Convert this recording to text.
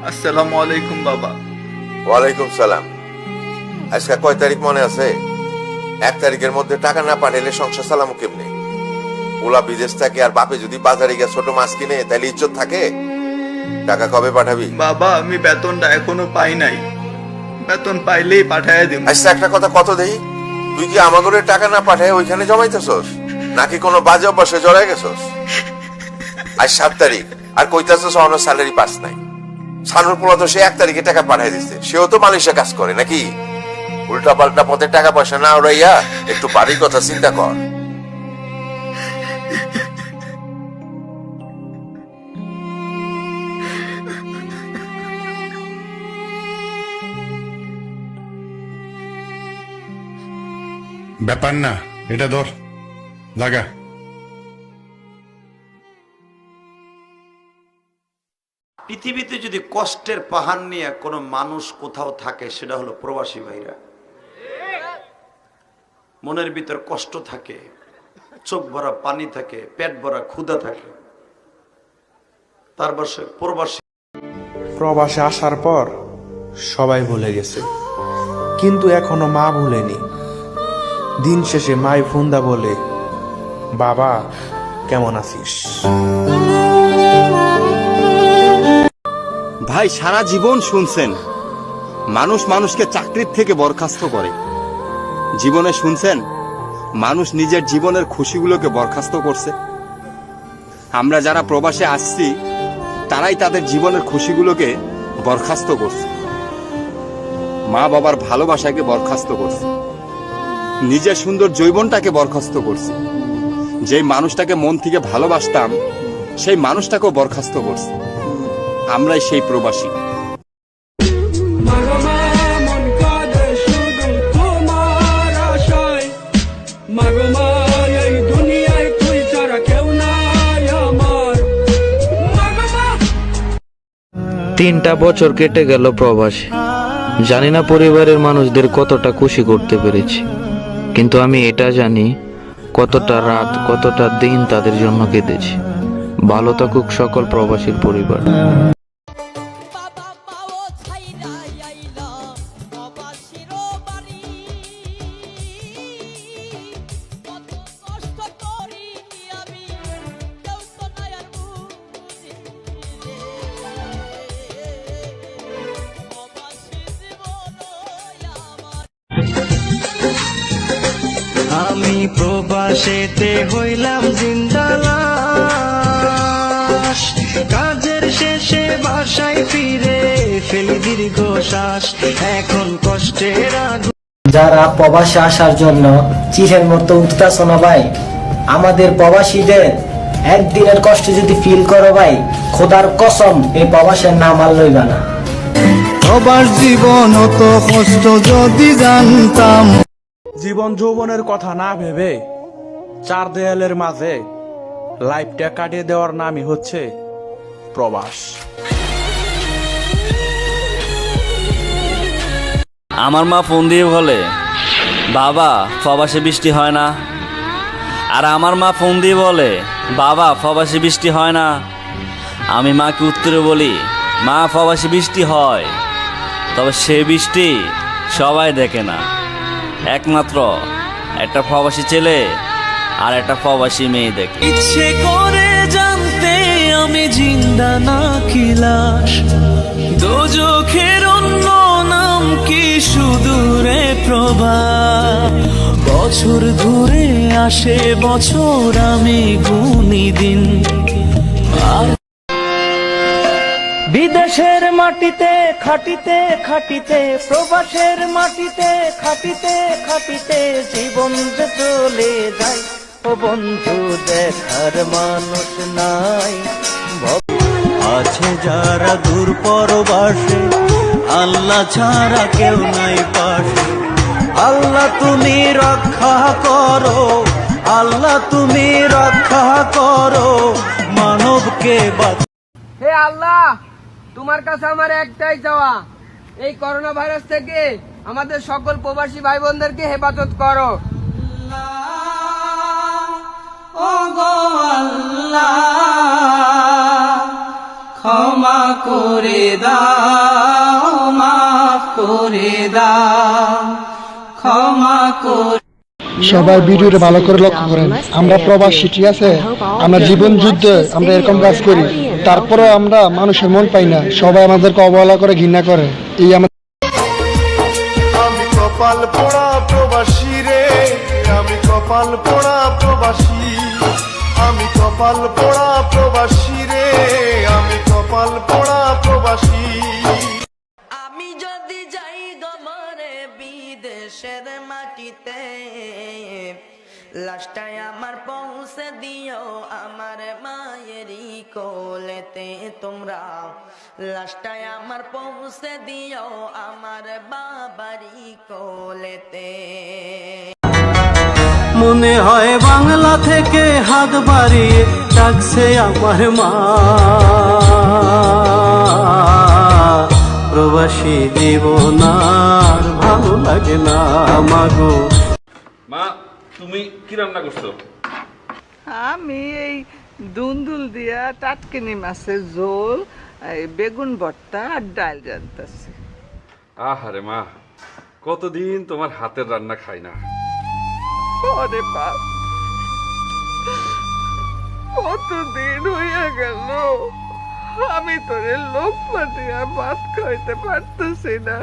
আসসালামু আলাইকুম বাবা। ওয়ালাইকুম সালাম। আজকে কয় তারিখ মনে আছে? 1 তারিখের মধ্যে টাকা না পাঠাইলে সংসার চালামু কেমনে? ওলা বিদেশ থাকে আর বাপে যদি বাজারে গিয়ে ছোট মাছ কিনে তাহলে ইজ্জত থাকে? টাকা কবে পাঠাবি? বাবা আমি বেতনটা এখনো পাই নাই, বেতন পাইলেই পাঠাইয়া দিব। আচ্ছা একটা কথা কত দেই, তুই কি আমাগরে টাকা না পাঠায় ওইখানে জমাইতেছস নাকি কোনো বাজে অভ্যাসে জড়াই গেছস? আজ 7 তারিখ আর কইতাছস অন্য স্যালারি পাস নাই। সানুর পোলা তো সে 1 তারিখে টাকা পাঠাই দিচ্ছে, সেও তো মালয়েশিয়া কাজ করে নাকি? উল্টা পাল্টা পথে টাকা পয়সা না উড়াইয়া একটু বাড়ির কথা চিন্তা কর। ব্যাপার না, এটা ধর লাগা। পৃথিবীতে যদি কষ্টের পাহাড় নিয়ে কোনো মানুষ কোথাও থাকে সেটা হলো প্রবাসী ভাইরা। মনের ভিতর কষ্ট থাকে, চোখ ভরা পানি থাকে, পেট ভরা ক্ষুধা থাকে, তারপর সে প্রবাসে আসার পর সবাই ভুলে গেছে, কিন্তু এখনো মা ভুলেনি। দিন শেষে মাই ফোনদা বলে, বাবা কেমন আছিস? ভাই সারা জীবন শুনছেন মানুষ মানুষকে চাকরির থেকে বরখাস্ত করে। জীবনে শুনছেন মানুষ নিজের জীবনের খুশিগুলোকে বরখাস্ত করছে। আমরা যারা প্রবাসে আসছি তারাই তাদের জীবনের খুশিগুলোকে বরখাস্ত করছে, মা বাবার ভালোবাসাকে বরখাস্ত করছে, নিজের সুন্দর যৌবনটাকে বরখাস্ত করছে। যেই মানুষটাকে মন থেকে ভালোবাসতাম সেই মানুষটাকেও বরখাস্ত করছে। আমরাই সেই প্রবাসী। তিনটা বছর কেটে গেল প্রবাসে, জানি না পরিবারের মানুষদের কতটা খুশি করতে পেরেছি, কিন্তু আমি এটা জানি কতটা রাত কতটা দিন তাদের জন্য কেঁদেছি। ভালো থাকুক সকল প্রবাসীর পরিবার। আমি প্রবাসেতে হইলাম জিন্দালাশ, কাজের শেষে বাসায় ফিরে ফেলি দীর্ঘশ্বাস, এখন কষ্টের আগুন। যারা প্রবাসে আসার জন্য চিঠের মতো উঠতেছ না ভাই, আমাদের প্রবাসীদের একদিনের কষ্ট যদি ফিল করো ভাই, খোদার কসম এই প্রবাসের নাম আর লইবা না। প্রবাস জীবন তো কষ্ট যদি জানতাম। জীবন যৌবনের কথা না ভেবে চার দেয়ালের মাঝে লাইফটা কাটিয়ে দেওয়ার নামই হচ্ছে প্রবাস। আমার মা ফোন দিয়ে বলে, বাবা প্রবাসে বৃষ্টি হয় না। আর আমার মা ফোন দিয়ে বলে, বাবা প্রবাসে বৃষ্টি হয় না। আমি মাকে উত্তরে বলি, মা প্রবাসে বৃষ্টি হয়, তবে সে বৃষ্টি সবাই দেখে না, একমাত্র একটা প্রবাসী ছেলে আর একটা প্রবাসী মেয়ে দেখে। ইচ্ছে করে জানতে আমি জিন্দা না কি লাশ, দোজখের অন্য নাম কি সুদূরে প্রবাস। বছর ধরে আসে বছর আমি গুনি দিন, আর বিদেশের মাটিতে খাটিতে খাটিতে, প্রবাসের মাটিতে খাটিতে খাটিতে জীবন যে চলে যায়, ও বন্ধু দেখার মানুষ নাই। আছে যারা দূর পরবাসে, আল্লাহ ছাড়া কেউ নাই পাশে। আল্লাহ তুমি রক্ষা করো, আল্লাহ তুমি রক্ষা করো, মানবকে বাঁচাও। হে আল্লাহ, তোমার কাছে আমার একটাই চাওয়া, এই করোনা ভাইরাস থেকে আমাদের সকল প্রবাসী ভাই বোনদেরকে হেফাজত করো। ও গো আল্লাহ, ক্ষমা করে দাও, মাফ করে দাও, ক্ষমা করে। সবাই ভিডিওটা ভালো করে লক্ষ্য করেন। আমরা প্রবাসী, ঠিক আছে, আমরা জীবন যুদ্ধে আমরা এরকম কাজ করি, তারপরে আমরা মানুষের মন পাই না, সবাই আমাদেরকে অবহেলা করে, ঘৃণা করে। এই আমি কপাল পোড়া প্রবাসী রে, আমি কপাল পোড়া প্রবাসী, আমি কপাল পোড়া প্রবাসী রে, আমি কপাল পোড়া প্রবাসী। আমি যদি যাই গমরে বিদেশের মাটিতে, লাশটায় আমার পৌঁছে দিও আমার মায়েরই কোলেতে তোমরা, লাশটায় আমার পৌঁছে দিও আমার বাবারই কোলেতে। মনে হয় বাংলা থেকে হাত বাড়িয়ে ডাকছে আমার মা, প্রবাসী জীবন আর ভালো লাগে না মাগো। মা, তুমি কি রান্না করছো? আমি এই দুন্দুল দিয়া টাটকিনি মাছের ঝোল, বেগুন ভর্তা আর ডাল রান্তাছি। আহারে মা, কতদিন তোমার হাতের রান্না খাই না। ওরে বাপ, কতদিন হইয়া গেল আমি তোরে লোক পাতিয়া ভাত খাইতে পারতেছি না।